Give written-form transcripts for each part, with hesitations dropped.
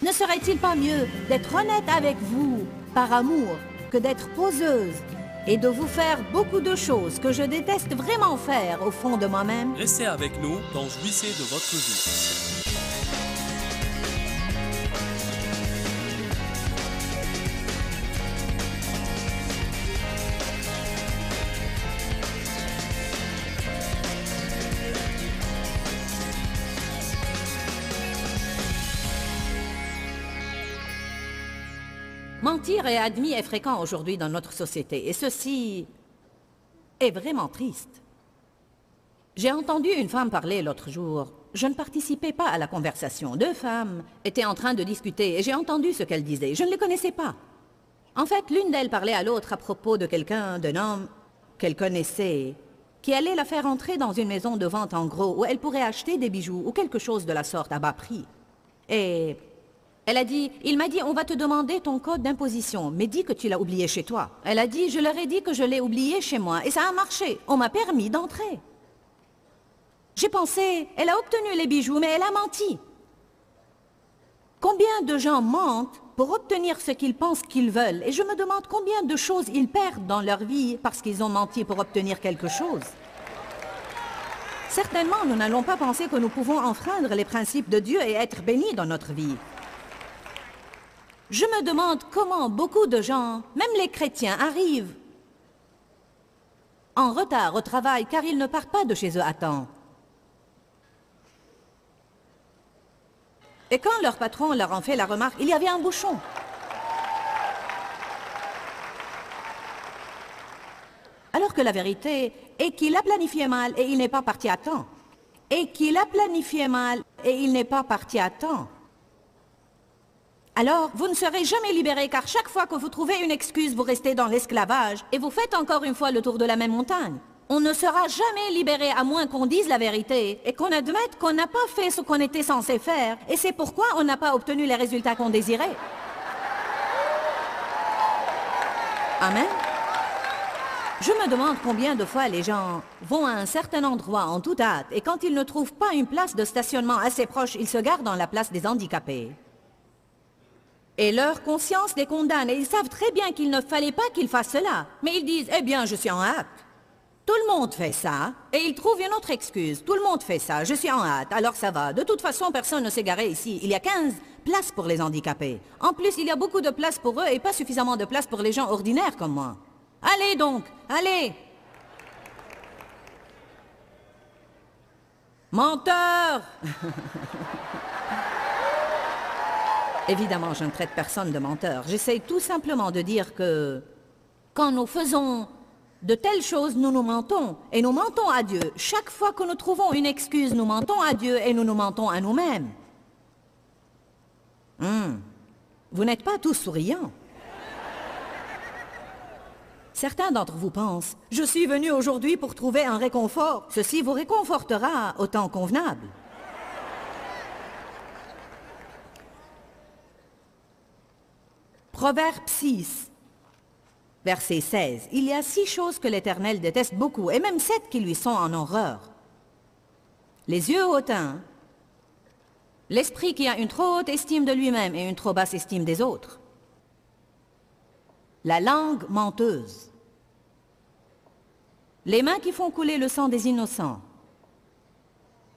Ne serait-il pas mieux d'être honnête avec vous, par amour, que d'être poseuse et de vous faire beaucoup de choses que je déteste vraiment faire au fond de moi-même? Restez avec nous dans Jouissez de votre vie. Mentir est admis et fréquent aujourd'hui dans notre société, et ceci est vraiment triste. J'ai entendu une femme parler l'autre jour. Je ne participais pas à la conversation. Deux femmes étaient en train de discuter, et j'ai entendu ce qu'elles disaient. Je ne les connaissais pas. En fait, l'une d'elles parlait à l'autre à propos de quelqu'un, d'un homme qu'elle connaissait, qui allait la faire entrer dans une maison de vente en gros, où elle pourrait acheter des bijoux ou quelque chose de la sorte à bas prix. Et elle a dit, il m'a dit, on va te demander ton code d'imposition, mais dis que tu l'as oublié chez toi. Elle a dit, je leur ai dit que je l'ai oublié chez moi, et ça a marché. On m'a permis d'entrer. J'ai pensé, elle a obtenu les bijoux, mais elle a menti. Combien de gens mentent pour obtenir ce qu'ils pensent qu'ils veulent? Et je me demande combien de choses ils perdent dans leur vie parce qu'ils ont menti pour obtenir quelque chose. Certainement, nous n'allons pas penser que nous pouvons enfreindre les principes de Dieu et être bénis dans notre vie. Je me demande comment beaucoup de gens, même les chrétiens, arrivent en retard au travail car ils ne partent pas de chez eux à temps. Et quand leur patron leur en fait la remarque, il y avait un bouchon. Alors que la vérité est qu'il a planifié mal et il n'est pas parti à temps. Et qu'il a planifié mal et il n'est pas parti à temps. Alors, vous ne serez jamais libéré car chaque fois que vous trouvez une excuse, vous restez dans l'esclavage et vous faites encore une fois le tour de la même montagne. On ne sera jamais libéré à moins qu'on dise la vérité et qu'on admette qu'on n'a pas fait ce qu'on était censé faire et c'est pourquoi on n'a pas obtenu les résultats qu'on désirait. Amen. Je me demande combien de fois les gens vont à un certain endroit en toute hâte et quand ils ne trouvent pas une place de stationnement assez proche, ils se garent dans la place des handicapés. Et leur conscience les condamne et ils savent très bien qu'il ne fallait pas qu'ils fassent cela. Mais ils disent, eh bien, je suis en hâte. Tout le monde fait ça et ils trouvent une autre excuse. Tout le monde fait ça, je suis en hâte, alors ça va. De toute façon, personne ne s'est garé ici. Il y a 15 places pour les handicapés. En plus, il y a beaucoup de places pour eux et pas suffisamment de places pour les gens ordinaires comme moi. Allez donc, allez! Menteur! Évidemment, je ne traite personne de menteur. J'essaie tout simplement de dire que quand nous faisons de telles choses, nous nous mentons. Et nous mentons à Dieu. Chaque fois que nous trouvons une excuse, nous mentons à Dieu et nous nous mentons à nous-mêmes. Vous n'êtes pas tous souriants. Certains d'entre vous pensent, je suis venu aujourd'hui pour trouver un réconfort. Ceci vous réconfortera au temps convenable. Proverbe 6, verset 16. Il y a 6 choses que l'Éternel déteste beaucoup, et même 7 qui lui sont en horreur. Les yeux hautains, l'esprit qui a une trop haute estime de lui-même et une trop basse estime des autres, la langue menteuse, les mains qui font couler le sang des innocents,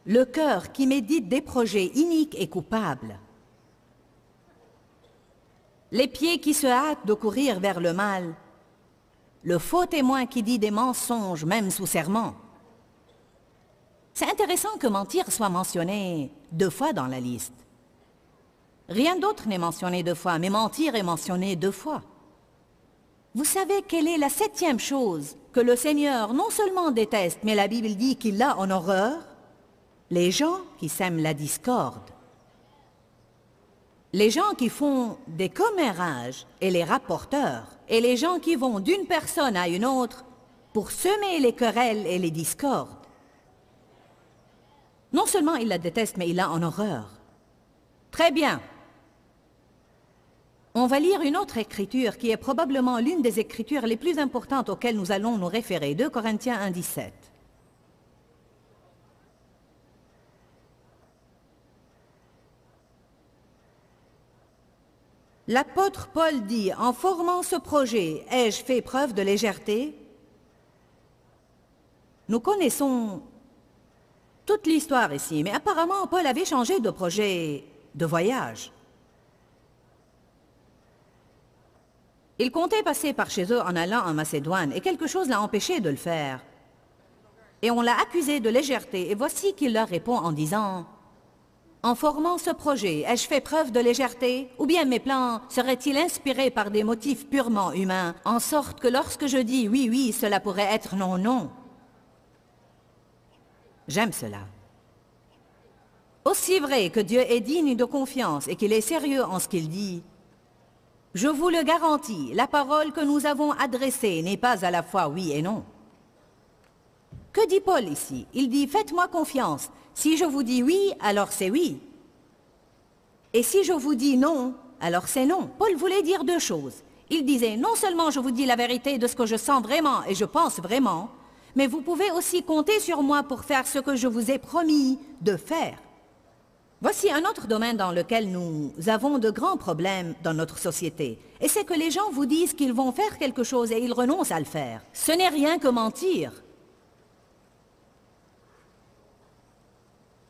le cœur qui médite des projets iniques et coupables, les pieds qui se hâtent de courir vers le mal, le faux témoin qui dit des mensonges même sous serment. C'est intéressant que mentir soit mentionné 2 fois dans la liste. Rien d'autre n'est mentionné 2 fois, mais mentir est mentionné 2 fois. Vous savez quelle est la 7e chose que le Seigneur non seulement déteste, mais la Bible dit qu'il l'a en horreur? Les gens qui sèment la discorde. Les gens qui font des commérages et les rapporteurs, et les gens qui vont d'une personne à une autre pour semer les querelles et les discordes. Non seulement il la déteste, mais il l'a en horreur. Très bien. On va lire une autre écriture qui est probablement l'une des écritures les plus importantes auxquelles nous allons nous référer, 2 Corinthiens 1, 17. L'apôtre Paul dit, en formant ce projet, ai-je fait preuve de légèreté? Nous connaissons toute l'histoire ici, mais apparemment Paul avait changé de projet de voyage. Il comptait passer par chez eux en allant en Macédoine, et quelque chose l'a empêché de le faire. Et on l'a accusé de légèreté, et voici qu'il leur répond en disant, « En formant ce projet, ai-je fait preuve de légèreté? Ou bien mes plans seraient-ils inspirés par des motifs purement humains, en sorte que lorsque je dis oui, oui, cela pourrait être non, non ?» J'aime cela. Aussi vrai que Dieu est digne de confiance et qu'il est sérieux en ce qu'il dit, je vous le garantis, la parole que nous avons adressée n'est pas à la fois oui et non. Que dit Paul ici? Il dit, faites-moi confiance. Si je vous dis oui, alors c'est oui. Et si je vous dis non, alors c'est non. Paul voulait dire deux choses. Il disait, non seulement je vous dis la vérité de ce que je sens vraiment et je pense vraiment, mais vous pouvez aussi compter sur moi pour faire ce que je vous ai promis de faire. Voici un autre domaine dans lequel nous avons de grands problèmes dans notre société. Et c'est que les gens vous disent qu'ils vont faire quelque chose et ils renoncent à le faire. Ce n'est rien que mentir.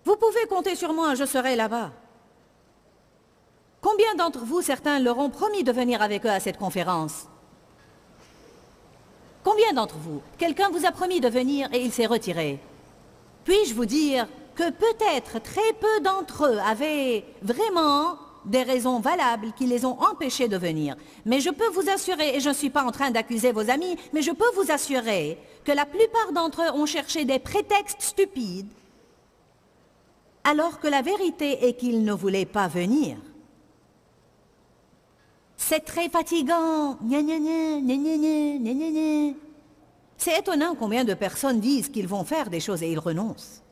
Vous pouvez compter sur moi, je serai là-bas. Combien d'entre vous, certains, leur ont promis de venir avec eux à cette conférence? Combien d'entre vous, quelqu'un vous a promis de venir et il s'est retiré? Puis-je vous dire que peut-être très peu d'entre eux avaient vraiment des raisons valables qui les ont empêchés de venir. Mais je peux vous assurer, et je ne suis pas en train d'accuser vos amis, mais je peux vous assurer que la plupart d'entre eux ont cherché des prétextes stupides, alors que la vérité est qu'ils ne voulaient pas venir. C'est très fatigant. Gna, gna, gna, gna, gna, gna, gna, gna. C'est étonnant combien de personnes disent qu'ils vont faire des choses et ils renoncent.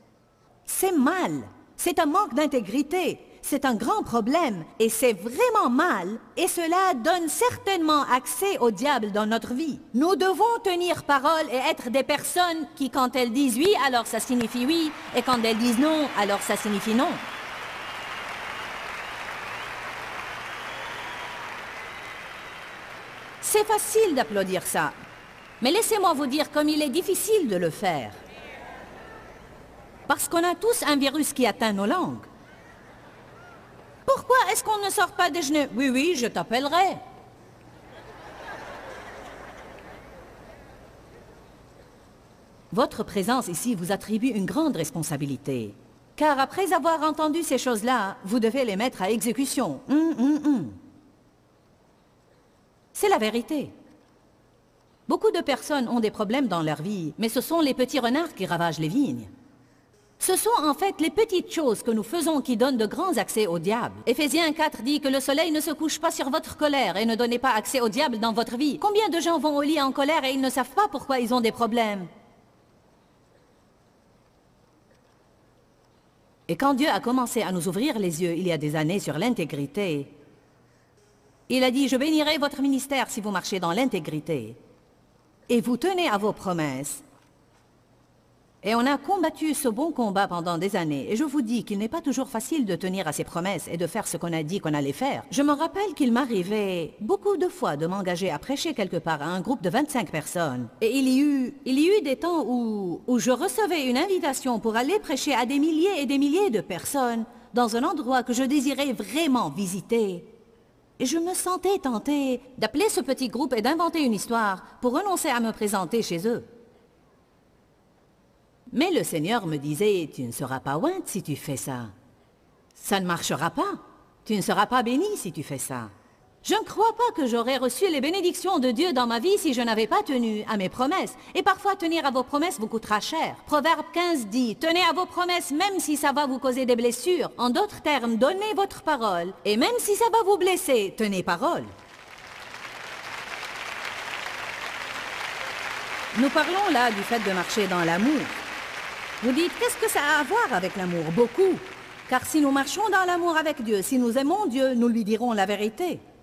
C'est mal. C'est un manque d'intégrité. C'est un grand problème et c'est vraiment mal et cela donne certainement accès au diable dans notre vie. Nous devons tenir parole et être des personnes qui, quand elles disent oui, alors ça signifie oui, et quand elles disent non, alors ça signifie non. C'est facile d'applaudir ça, mais laissez-moi vous dire comme il est difficile de le faire. Parce qu'on a tous un virus qui atteint nos langues. Pourquoi est-ce qu'on ne sort pas déjeuner? Oui, oui, je t'appellerai. Votre présence ici vous attribue une grande responsabilité. Car après avoir entendu ces choses-là, vous devez les mettre à exécution. C'est la vérité. Beaucoup de personnes ont des problèmes dans leur vie, mais ce sont les petits renards qui ravagent les vignes. Ce sont en fait les petites choses que nous faisons qui donnent de grands accès au diable. Éphésiens 4 dit que le soleil ne se couche pas sur votre colère et ne donnez pas accès au diable dans votre vie. Combien de gens vont au lit en colère et ils ne savent pas pourquoi ils ont des problèmes? Et quand Dieu a commencé à nous ouvrir les yeux il y a des années sur l'intégrité, il a dit, je bénirai votre ministère si vous marchez dans l'intégrité. Et vous tenez à vos promesses. Et on a combattu ce bon combat pendant des années. Et je vous dis qu'il n'est pas toujours facile de tenir à ses promesses et de faire ce qu'on a dit qu'on allait faire. Je me rappelle qu'il m'arrivait beaucoup de fois de m'engager à prêcher quelque part à un groupe de 25 personnes. Et il y a eu des temps où je recevais une invitation pour aller prêcher à des milliers et des milliers de personnes dans un endroit que je désirais vraiment visiter. Et je me sentais tentée d'appeler ce petit groupe et d'inventer une histoire pour renoncer à me présenter chez eux. Mais le Seigneur me disait, tu ne seras pas ointe si tu fais ça. Ça ne marchera pas. Tu ne seras pas béni si tu fais ça. Je ne crois pas que j'aurais reçu les bénédictions de Dieu dans ma vie si je n'avais pas tenu à mes promesses. Et parfois, tenir à vos promesses vous coûtera cher. Proverbe 15 dit, tenez à vos promesses même si ça va vous causer des blessures. En d'autres termes, donnez votre parole. Et même si ça va vous blesser, tenez parole. Nous parlons là du fait de marcher dans l'amour. Vous dites, qu'est-ce que ça a à voir avec l'amour? Beaucoup. Car si nous marchons dans l'amour avec Dieu, si nous aimons Dieu, nous lui dirons la vérité.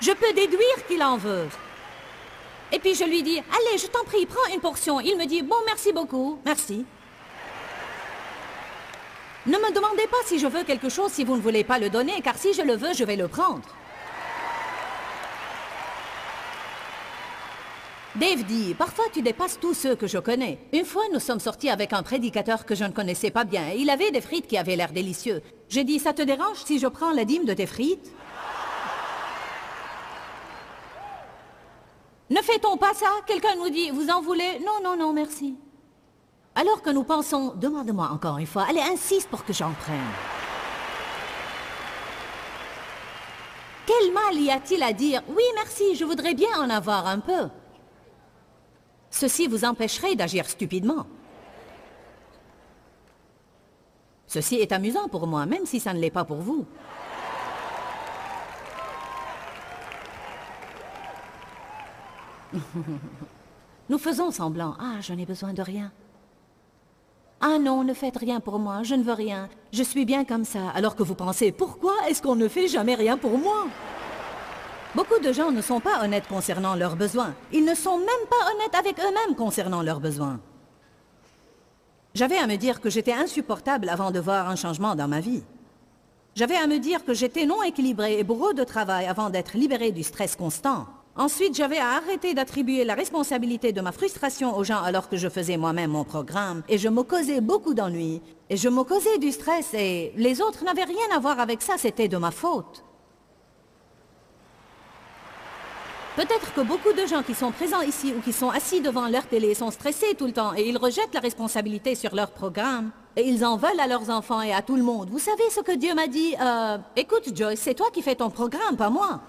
Je peux déduire qu'il en veut. Et puis je lui dis, allez, je t'en prie, prends une portion. Il me dit, bon, merci beaucoup, merci. Ne me demandez pas si je veux quelque chose si vous ne voulez pas le donner, car si je le veux, je vais le prendre. Dave dit, parfois tu dépasses tous ceux que je connais. Une fois, nous sommes sortis avec un prédicateur que je ne connaissais pas bien. Il avait des frites qui avaient l'air délicieux. J'ai dit, ça te dérange si je prends la dîme de tes frites? Ne fait-on pas ça? Quelqu'un nous dit, vous en voulez? Non, non, non, merci. Alors que nous pensons, demande-moi encore une fois, allez, insiste pour que j'en prenne. Quel mal y a-t-il à dire, oui, merci, je voudrais bien en avoir un peu? Ceci vous empêcherait d'agir stupidement. Ceci est amusant pour moi, même si ça ne l'est pas pour vous. Nous faisons semblant. Ah, je n'ai besoin de rien. Ah non, ne faites rien pour moi, je ne veux rien. Je suis bien comme ça. Alors que vous pensez, pourquoi est-ce qu'on ne fait jamais rien pour moi? Beaucoup de gens ne sont pas honnêtes concernant leurs besoins. Ils ne sont même pas honnêtes avec eux-mêmes concernant leurs besoins. J'avais à me dire que j'étais insupportable avant de voir un changement dans ma vie. J'avais à me dire que j'étais non équilibré et bourreau de travail avant d'être libéré du stress constant. Ensuite, j'avais à arrêter d'attribuer la responsabilité de ma frustration aux gens alors que je faisais moi-même mon programme. Et je me causais beaucoup d'ennuis. Et je me causais du stress et les autres n'avaient rien à voir avec ça, c'était de ma faute. Peut-être que beaucoup de gens qui sont présents ici ou qui sont assis devant leur télé sont stressés tout le temps et ils rejettent la responsabilité sur leur programme. Et ils en veulent à leurs enfants et à tout le monde. Vous savez ce que Dieu m'a dit? Écoute Joyce, c'est toi qui fais ton programme, pas moi.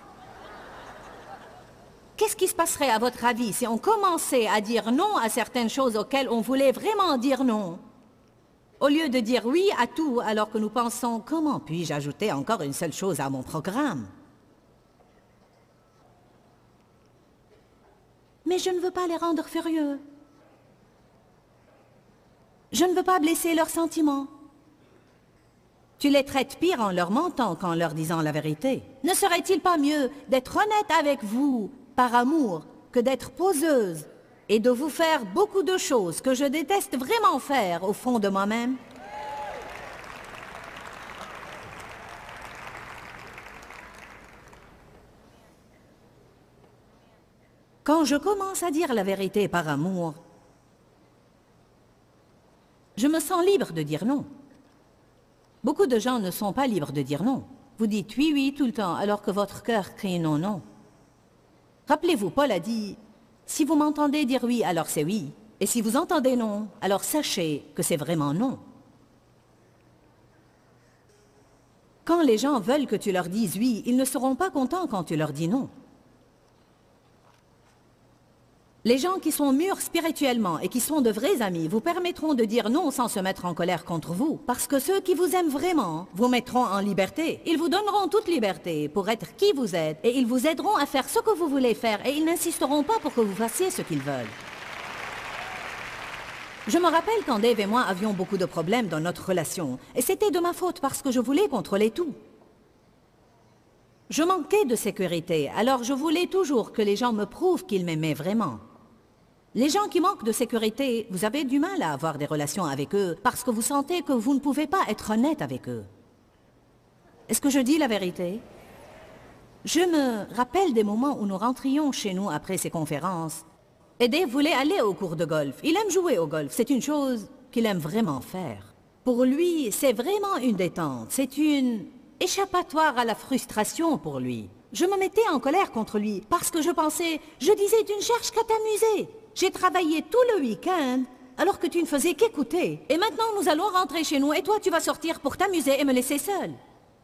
Qu'est-ce qui se passerait, à votre avis, si on commençait à dire non à certaines choses auxquelles on voulait vraiment dire non, au lieu de dire oui à tout, alors que nous pensons, comment puis-je ajouter encore une seule chose à mon programme? Mais je ne veux pas les rendre furieux. Je ne veux pas blesser leurs sentiments. Tu les traites pire en leur mentant qu'en leur disant la vérité. Ne serait-il pas mieux d'être honnête avec vous par amour que d'être poseuse et de vous faire beaucoup de choses que je déteste vraiment faire au fond de moi-même? Quand je commence à dire la vérité par amour, je me sens libre de dire non. Beaucoup de gens ne sont pas libres de dire non. Vous dites oui, oui tout le temps, alors que votre cœur crie non, non. Rappelez-vous, Paul a dit, si vous m'entendez dire oui, alors c'est oui. Et si vous entendez non, alors sachez que c'est vraiment non. Quand les gens veulent que tu leur dises oui, ils ne seront pas contents quand tu leur dis non. Les gens qui sont mûrs spirituellement et qui sont de vrais amis vous permettront de dire non sans se mettre en colère contre vous. Parce que ceux qui vous aiment vraiment vous mettront en liberté. Ils vous donneront toute liberté pour être qui vous êtes et ils vous aideront à faire ce que vous voulez faire et ils n'insisteront pas pour que vous fassiez ce qu'ils veulent. Je me rappelle quand Dave et moi avions beaucoup de problèmes dans notre relation et c'était de ma faute parce que je voulais contrôler tout. Je manquais de sécurité, alors je voulais toujours que les gens me prouvent qu'ils m'aimaient vraiment. Les gens qui manquent de sécurité, vous avez du mal à avoir des relations avec eux parce que vous sentez que vous ne pouvez pas être honnête avec eux. Est-ce que je dis la vérité? Je me rappelle des moments où nous rentrions chez nous après ces conférences. Et Dave voulait aller au cours de golf. Il aime jouer au golf, c'est une chose qu'il aime vraiment faire. Pour lui, c'est vraiment une détente, c'est une échappatoire à la frustration pour lui. Je me mettais en colère contre lui parce que je pensais, je disais, tu ne cherches qu'à t'amuser. J'ai travaillé tout le week-end alors que tu ne faisais qu'écouter. Et maintenant nous allons rentrer chez nous et toi tu vas sortir pour t'amuser et me laisser seule.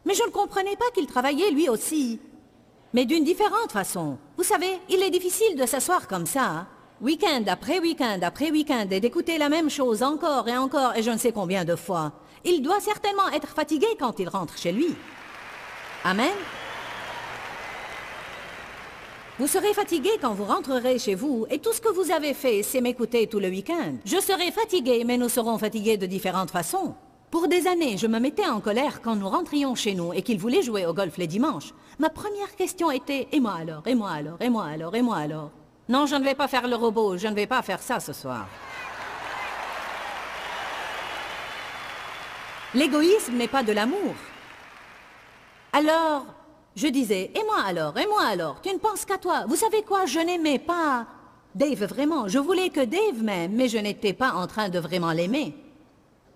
Mais je ne comprenais pas qu'il travaillait lui aussi. Mais d'une différente façon. Vous savez, il est difficile de s'asseoir comme ça, week-end après week-end après week-end et d'écouter la même chose encore et je ne sais combien de fois. Il doit certainement être fatigué quand il rentre chez lui. Amen. Vous serez fatigué quand vous rentrerez chez vous et tout ce que vous avez fait, c'est m'écouter tout le week-end. Je serai fatigué, mais nous serons fatigués de différentes façons. Pour des années, je me mettais en colère quand nous rentrions chez nous et qu'il voulait jouer au golf les dimanches. Ma première question était « Et moi alors? Et moi alors? Et moi alors? Et moi alors ?» Non, je ne vais pas faire le robot, je ne vais pas faire ça ce soir. L'égoïsme n'est pas de l'amour. Alors, je disais « Et moi alors? Et moi alors? Tu ne penses qu'à toi. Vous savez quoi? Je n'aimais pas Dave vraiment. Je voulais que Dave m'aime, mais je n'étais pas en train de vraiment l'aimer.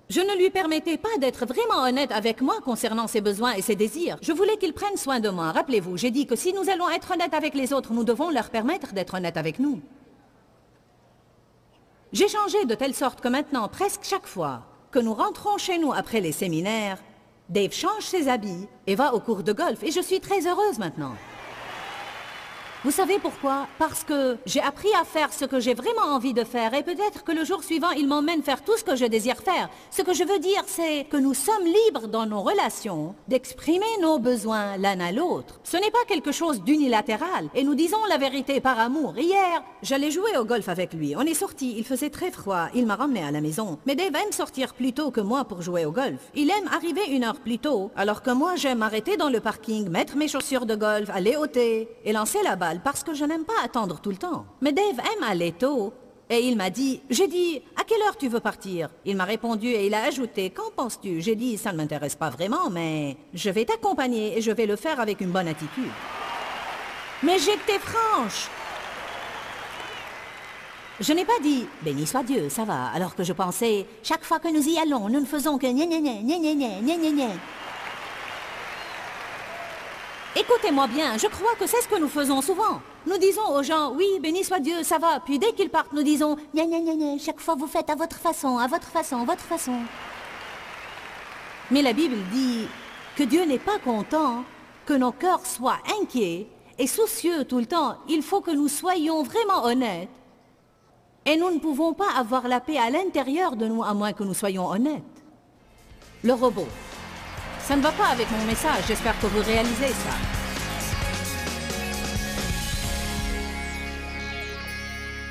Je ne lui permettais pas d'être vraiment honnête avec moi concernant ses besoins et ses désirs. Je voulais qu'il prenne soin de moi. Rappelez-vous, j'ai dit que si nous allons être honnêtes avec les autres, nous devons leur permettre d'être honnêtes avec nous. J'ai changé de telle sorte que maintenant, presque chaque fois que nous rentrons chez nous après les séminaires, Dave change ses habits et va au cours de golf. Et je suis très heureuse maintenant. Vous savez pourquoi? Parce que j'ai appris à faire ce que j'ai vraiment envie de faire et peut-être que le jour suivant, il m'emmène faire tout ce que je désire faire. Ce que je veux dire, c'est que nous sommes libres dans nos relations d'exprimer nos besoins l'un à l'autre. Ce n'est pas quelque chose d'unilatéral et nous disons la vérité par amour. Hier, j'allais jouer au golf avec lui. On est sortis, il faisait très froid, il m'a ramené à la maison. Mais Dave aime sortir plus tôt que moi pour jouer au golf. Il aime arriver 1 heure plus tôt, alors que moi j'aime m'arrêter dans le parking, mettre mes chaussures de golf, aller au thé et lancer la balle. Parce que je n'aime pas attendre tout le temps. Mais Dave aime aller tôt. Et il m'a dit, j'ai dit, à quelle heure tu veux partir? Il m'a répondu et il a ajouté, qu'en penses-tu? J'ai dit, ça ne m'intéresse pas vraiment, mais je vais t'accompagner et je vais le faire avec une bonne attitude. Mais j'étais franche. Je n'ai pas dit, béni soit Dieu, ça va, alors que je pensais, chaque fois que nous y allons, nous ne faisons que gna gna gna gna gna gna gna gna. Écoutez-moi bien, je crois que c'est ce que nous faisons souvent. Nous disons aux gens, oui, béni soit Dieu, ça va. Puis dès qu'ils partent, nous disons, gna gna gna gna, chaque fois vous faites à votre façon, votre façon. Mais la Bible dit que Dieu n'est pas content que nos cœurs soient inquiets et soucieux tout le temps. Il faut que nous soyons vraiment honnêtes. Et nous ne pouvons pas avoir la paix à l'intérieur de nous à moins que nous soyons honnêtes. Le robot. Ça ne va pas avec mon message, j'espère que vous réalisez ça.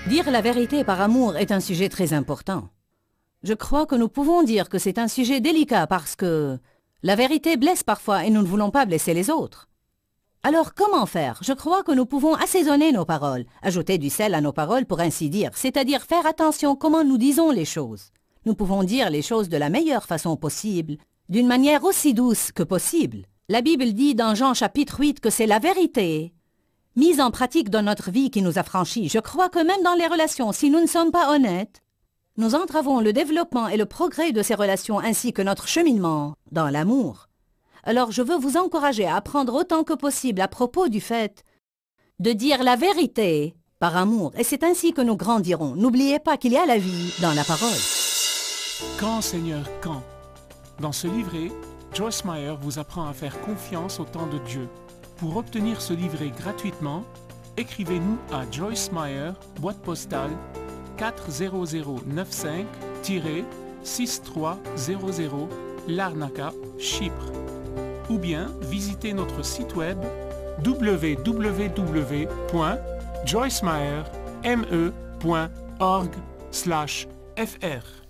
Dire la vérité par amour est un sujet très important. Je crois que nous pouvons dire que c'est un sujet délicat parce que la vérité blesse parfois et nous ne voulons pas blesser les autres. Alors comment faire? Je crois que nous pouvons assaisonner nos paroles, ajouter du sel à nos paroles pour ainsi dire, c'est-à-dire faire attention comment nous disons les choses. Nous pouvons dire les choses de la meilleure façon possible, d'une manière aussi douce que possible. La Bible dit dans Jean chapitre 8 que c'est la vérité mise en pratique dans notre vie qui nous affranchit. Je crois que même dans les relations, si nous ne sommes pas honnêtes, nous entravons le développement et le progrès de ces relations ainsi que notre cheminement dans l'amour. Alors je veux vous encourager à apprendre autant que possible à propos du fait de dire la vérité par amour. Et c'est ainsi que nous grandirons. N'oubliez pas qu'il y a la vie dans la parole. Quand, Seigneur, quand? Dans ce livret, Joyce Meyer vous apprend à faire confiance au temps de Dieu. Pour obtenir ce livret gratuitement, écrivez-nous à Joyce Meyer, boîte postale 40095-6300, Larnaca, Chypre. Ou bien visitez notre site web www.joycemeyer.org/fr.